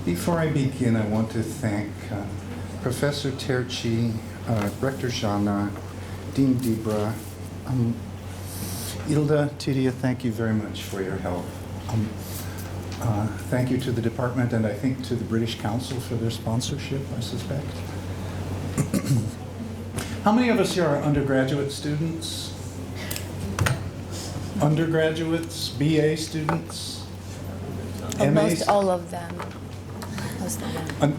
Before I begin, I want to thank Professor Terci, Rector Jana, Dean Debra, Ilda, Tidia, thank you very much for your help. Thank you to the department and I think to the British Council for their sponsorship, I suspect. How many of us here are undergraduate students? Undergraduates, BA students? Almost all of them. Most of them.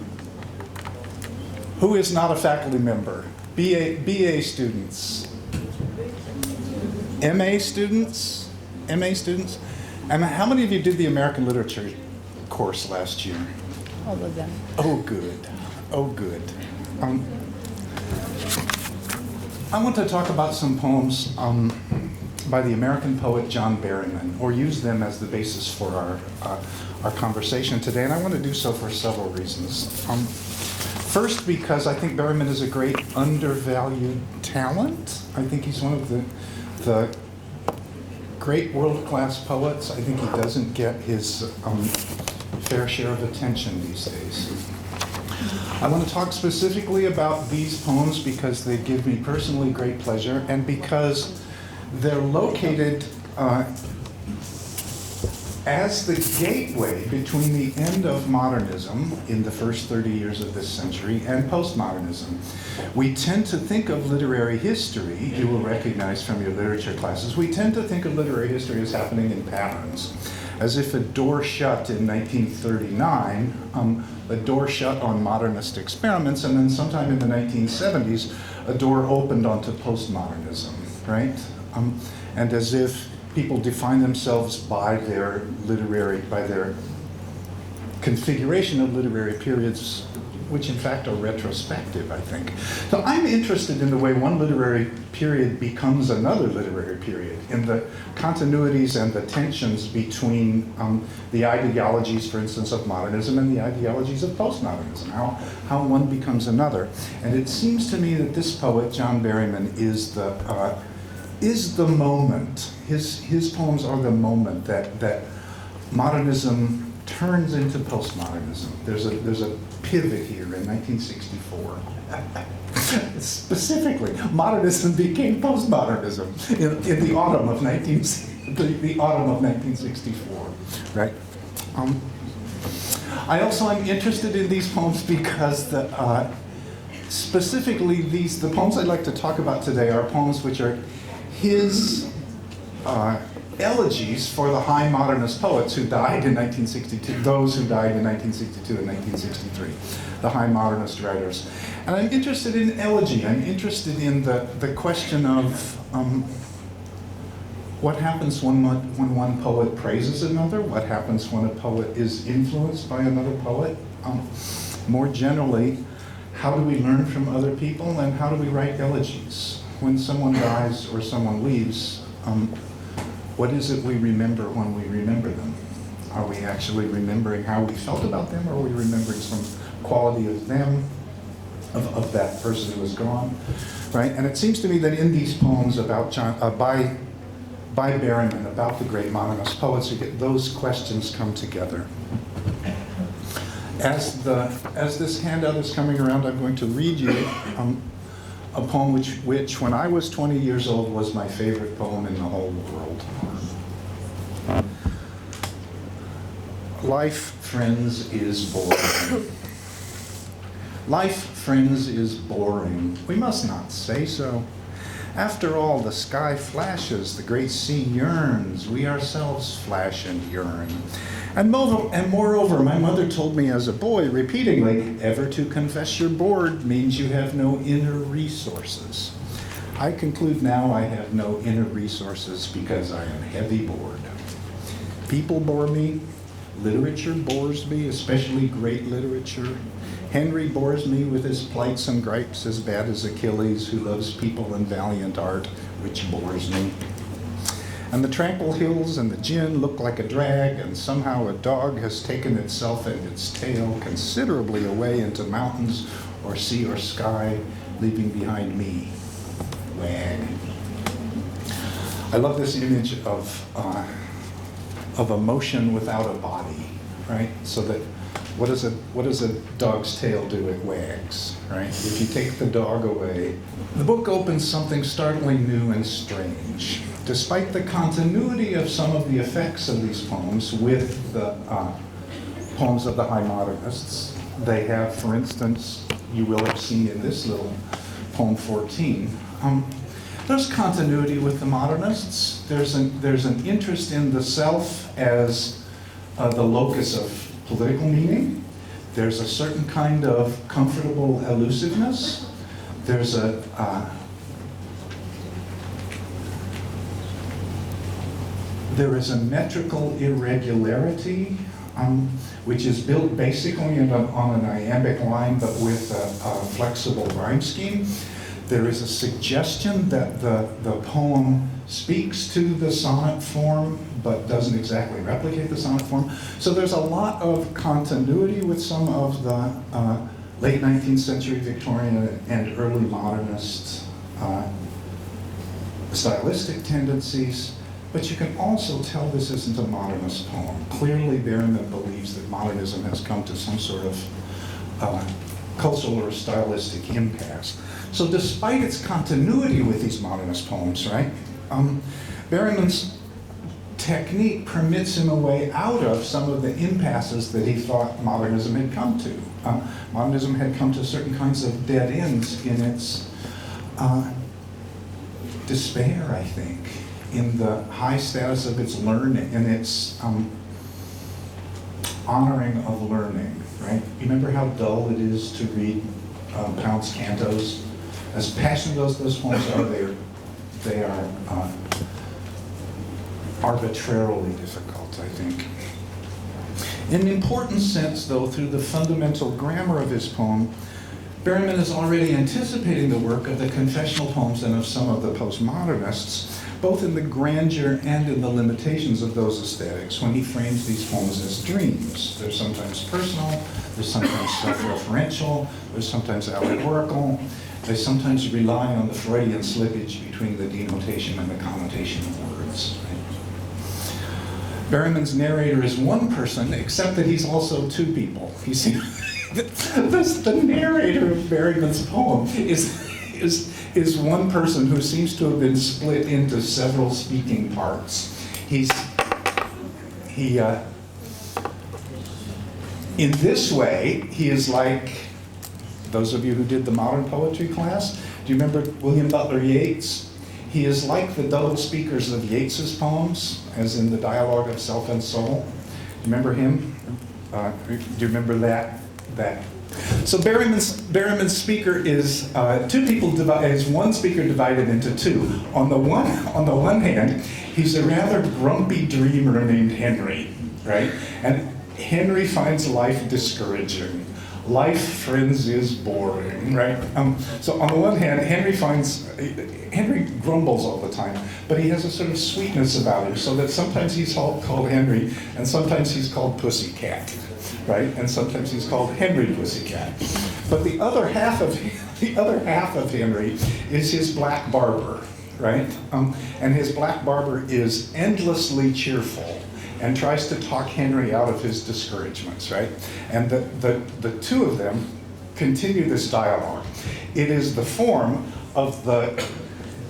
Who is not a faculty member? BA students? MA students? MA students? And how many of you did the American Literature course last year? All of them. Oh, good. Oh, good. I want to talk about some poems by the American poet John Berryman, or use them as the basis for our conversation today, and I want to do so for several reasons. First, because I think Berryman is a great undervalued talent. I think he's one of the great world-class poets. I think he doesn't get his fair share of attention these days. I want to talk specifically about these poems because they give me personally great pleasure and because they're located as the gateway between the end of modernism in the first 30 years of this century and postmodernism. We tend to think of literary history, you will recognize from your literature classes, we tend to think of literary history as happening in patterns. As if a door shut in 1939, a door shut on modernist experiments, and then sometime in the 1970s, a door opened onto postmodernism, right? And as if people define themselves by their configuration of literary periods, which in fact are retrospective, I think. So I'm interested in the way one literary period becomes another literary period, in the continuities and the tensions between the ideologies, for instance, of modernism and the ideologies of postmodernism, how one becomes another. And it seems to me that this poet, John Berryman, is the moment. His poems are the moment that modernism turns into postmodernism. There's a pivot here in 1964. Specifically, modernism became postmodernism in the autumn of 1964, right? I also am interested in these poems because specifically the poems I'd like to talk about today are poems which are his elegies for the high modernist poets who died in 1962, those who died in 1962 and 1963, the high modernist writers. And I'm interested in elegy. I'm interested in the question of what happens when one poet praises another, what happens when a poet is influenced by another poet. More generally, how do we learn from other people and how do we write elegies? When someone dies or someone leaves, what is it we remember when we remember them? Are we actually remembering how we felt about them, or are we remembering some quality of them, of that person who is gone, right? And it seems to me that in these poems about by Berryman, about the great modernist poets, those questions come together. As this handout is coming around, I'm going to read you a poem which, when I was 20 years old, was my favorite poem in the whole world. Life, friends, is boring. Life, friends, is boring. We must not say so. After all, the sky flashes, the great sea yearns, we ourselves flash and yearn. And moreover, my mother told me as a boy repeatedly, ever to confess you're bored means you have no inner resources. I conclude now I have no inner resources because I am heavy bored. People bore me, literature bores me, especially great literature. Henry bores me with his plights and gripes as bad as Achilles, who loves people and valiant art, which bores me. And the tranquil hills and the gin look like a drag, and somehow a dog has taken itself and its tail considerably away into mountains or sea or sky, leaving behind me. Wag. I love this image of emotion without a body, right? So that what does a dog's tail do? It wags, right? If you take the dog away, the book opens something startling new and strange. Despite the continuity of some of the effects of these poems with the poems of the high modernists, they have, for instance, you will have seen in this little poem 14, there's continuity with the modernists. There's an interest in the self as the locus of political meaning. There's a certain kind of comfortable elusiveness. There is a metrical irregularity, which is built basically on an iambic line, but with a flexible rhyme scheme. There is a suggestion that the poem speaks to the sonnet form, but doesn't exactly replicate the sonnet form. So there's a lot of continuity with some of the late 19th century Victorian and early modernist stylistic tendencies, but you can also tell this isn't a modernist poem. Clearly Berryman believes that modernism has come to some sort of cultural or stylistic impasse. So despite its continuity with these modernist poems, right, Berryman's technique permits him a way out of some of the impasses that he thought modernism had come to. Modernism had come to certain kinds of dead ends in its despair, I think, in the high status of its learning, in its honoring of learning, right? You remember how dull it is to read Pound's cantos? As passionate as those poems are, they are arbitrarily difficult, I think. In an important sense, though, through the fundamental grammar of his poem, Berryman is already anticipating the work of the confessional poems and of some of the postmodernists, both in the grandeur and in the limitations of those aesthetics when he frames these poems as dreams. They're sometimes personal, they're sometimes self-referential, they're sometimes allegorical, they sometimes rely on the Freudian slippage between the denotation and the connotation of words. Right? Berryman's narrator is one person, except that he's also two people. You see, the narrator of Berryman's poem is one person who seems to have been split into several speaking parts. In this way, he is like, those of you who did the modern poetry class, do you remember William Butler Yeats? He is like the double speakers of Yeats's poems, as in the dialogue of Self and Soul. Do you remember him? Do you remember that? So Berryman's speaker is two people is one speaker divided into two. On the one hand, he's a rather grumpy dreamer named Henry, right? And Henry finds life discouraging. Life, friends, is boring, right? So on the one hand, Henry grumbles all the time, but he has a sort of sweetness about him, so that sometimes he's called Henry, and sometimes he's called Pussycat, right? And sometimes he's called Henry Pussycat. But the other half of Henry is his black barber, right? And his black barber is endlessly cheerful and tries to talk Henry out of his discouragements, right? And the two of them continue this dialogue. It is the form of the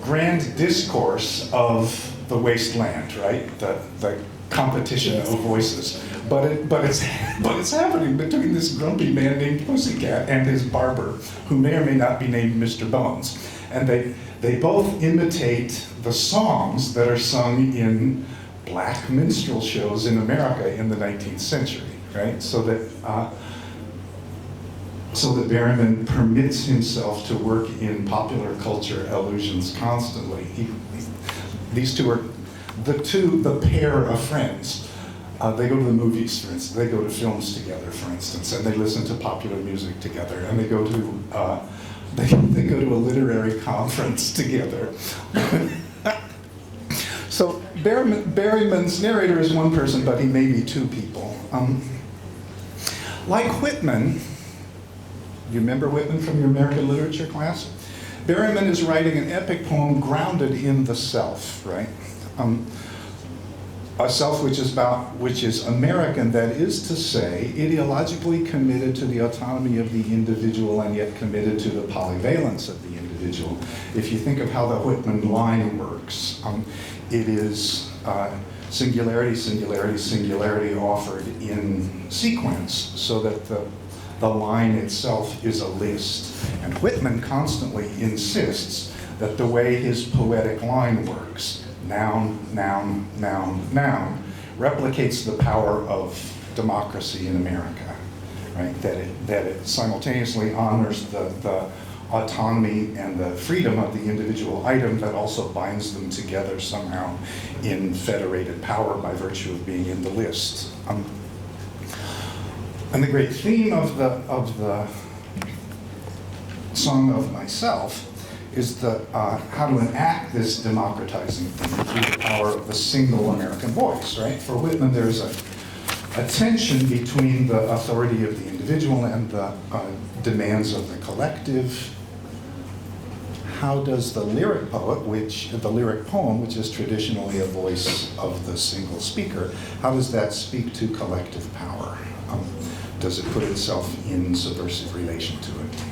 grand discourse of the wasteland, right? The competition of voices. But it's happening between this grumpy man named Pussycat and his barber, who may or may not be named Mr. Bones. And they both imitate the songs that are sung in black minstrel shows in America in the 19th century, right? So that Berryman permits himself to work in popular culture allusions constantly. These two are the pair of friends. They go to the movies, for instance. They go to films together, for instance, and they listen to popular music together, and they go to a literary conference together. So Berryman's narrator is one person, but he may be two people. Like Whitman, you remember Whitman from your American literature class? Berryman is writing an epic poem grounded in the self, right? A self which is American, that is to say, ideologically committed to the autonomy of the individual and yet committed to the polyvalence of the individual. If you think of how the Whitman line works, it is singularity, singularity, singularity offered in sequence so that the line itself is a list. And Whitman constantly insists that the way his poetic line works, noun, noun, noun, noun, replicates the power of democracy in America, right? That it simultaneously honors the autonomy and the freedom of the individual item, that also binds them together somehow in federated power by virtue of being in the list. And the great theme of the Song of Myself is how to enact this democratizing thing through the power of the single American voice, right? For Whitman, there's a tension between the authority of the individual and the demands of the collective. How does the lyric poem, which is traditionally a voice of the single speaker, how does that speak to collective power? Does it put itself in subversive relation to it?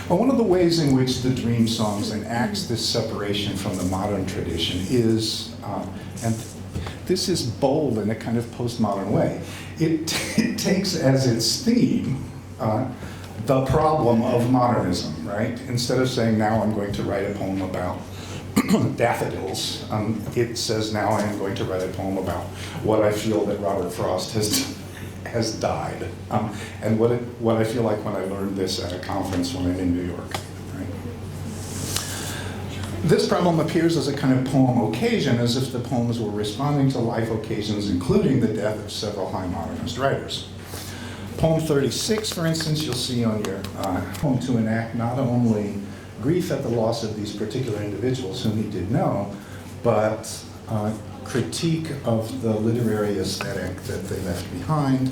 Well, one of the ways in which the Dream Songs enacts this separation from the modern tradition is, and this is bold in a kind of postmodern way, it takes as its theme the problem of modernism, right? Instead of saying, now I'm going to write a poem about daffodils, it says, now I am going to write a poem about what I feel that Robert Frost has died, and what I feel like when I learned this at a conference when I'm in New York. Right? This problem appears as a kind of poem occasion, as if the poems were responding to life occasions, including the death of several high modernist writers. Poem 36, for instance, you'll see on your poem to enact not only grief at the loss of these particular individuals whom he did know, but critique of the literary aesthetic that they left behind,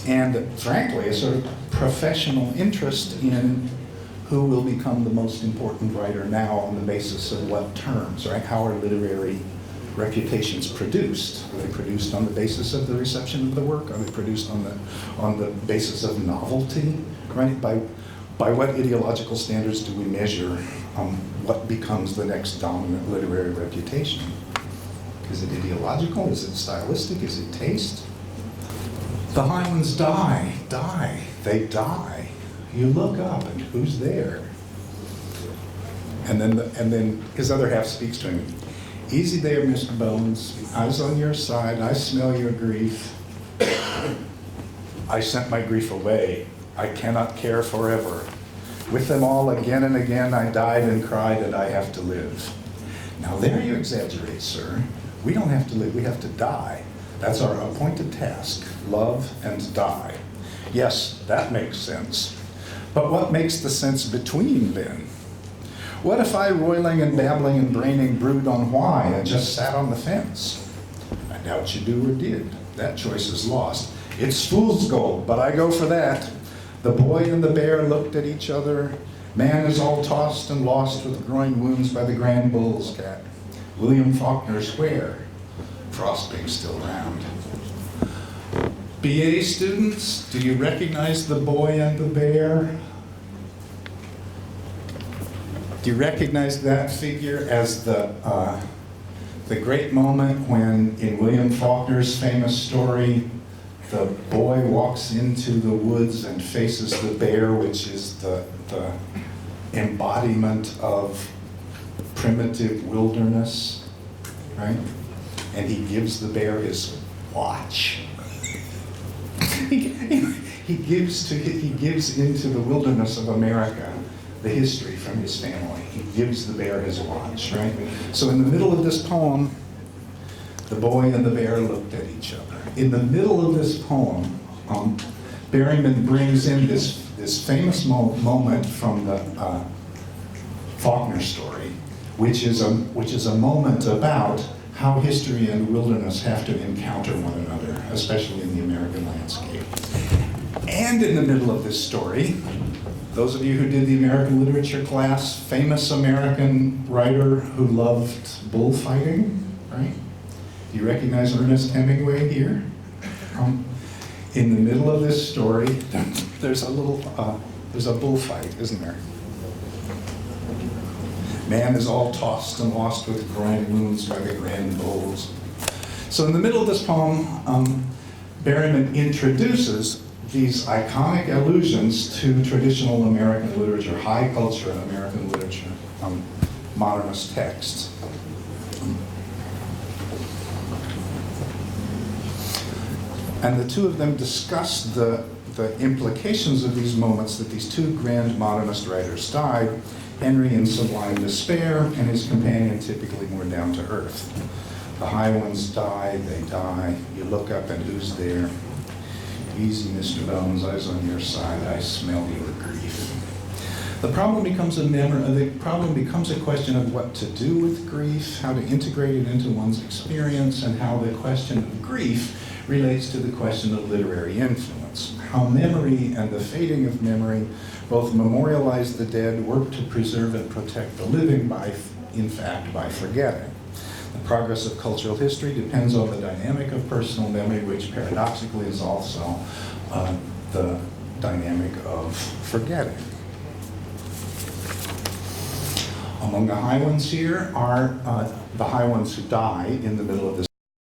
and frankly, a sort of professional interest in who will become the most important writer now on the basis of what terms, right? How are literary reputations produced? Are they produced on the basis of the reception of the work? Are they produced on the basis of novelty, right? By what ideological standards do we measure what becomes the next dominant literary reputation? Is it ideological? Is it stylistic? Is it taste? The high ones die. They die. You look up and who's there? And then his other half speaks to him. Easy there, Mr. Bones. I was on your side. I smell your grief. I sent my grief away. I cannot care forever. With them all again and again I died and cried and I have to live. Now there you exaggerate, sir. We don't have to live, we have to die. That's our appointed task, love and die. Yes, that makes sense. But what makes the sense between then? What if I, roiling and babbling and braining, brood on why and just sat on the fence? I doubt you do or did. That choice is lost. It's fool's gold, but I go for that. The boy and the bear looked at each other. Man is all tossed and lost with groin wounds by the grand bull's cat. William Faulkner Square, Frost being still round. BA students, do you recognize the boy and the bear? Do you recognize that figure as the great moment when, in William Faulkner's famous story, the boy walks into the woods and faces the bear, which is the embodiment of primitive wilderness, right? And he gives the bear his watch. he gives into the wilderness of America the history from his family. He gives the bear his watch, right? So in the middle of this poem, the boy and the bear looked at each other. In the middle of this poem, Berryman brings in this famous moment from the Faulkner story, which is a moment about how history and wilderness have to encounter one another, especially in the American landscape. And in the middle of this story, those of you who did the American literature class, famous American writer who loved bullfighting, right? Do you recognize Ernest Hemingway here? In the middle of this story, there's a bullfight, isn't there? Man is all tossed and lost with growing wounds by the grand bulls. So in the middle of this poem, Berryman introduces these iconic allusions to traditional American literature, high culture in American literature, modernist texts. And the two of them discuss the implications of these moments that these two grand modernist writers died, Henry in sublime despair, and his companion typically more down to earth. The high ones die, they die. You look up and who's there? Easy, Mr. Bones, eyes on your side, I smell your grief. The problem becomes a question of what to do with grief, how to integrate it into one's experience, and how the question of grief relates to the question of literary influence. How memory and the fading of memory both memorialize the dead, work to preserve and protect the living in fact, by forgetting. The progress of cultural history depends on the dynamic of personal memory, which paradoxically is also the dynamic of forgetting. Among the high ones here are the high ones who die in the middle of this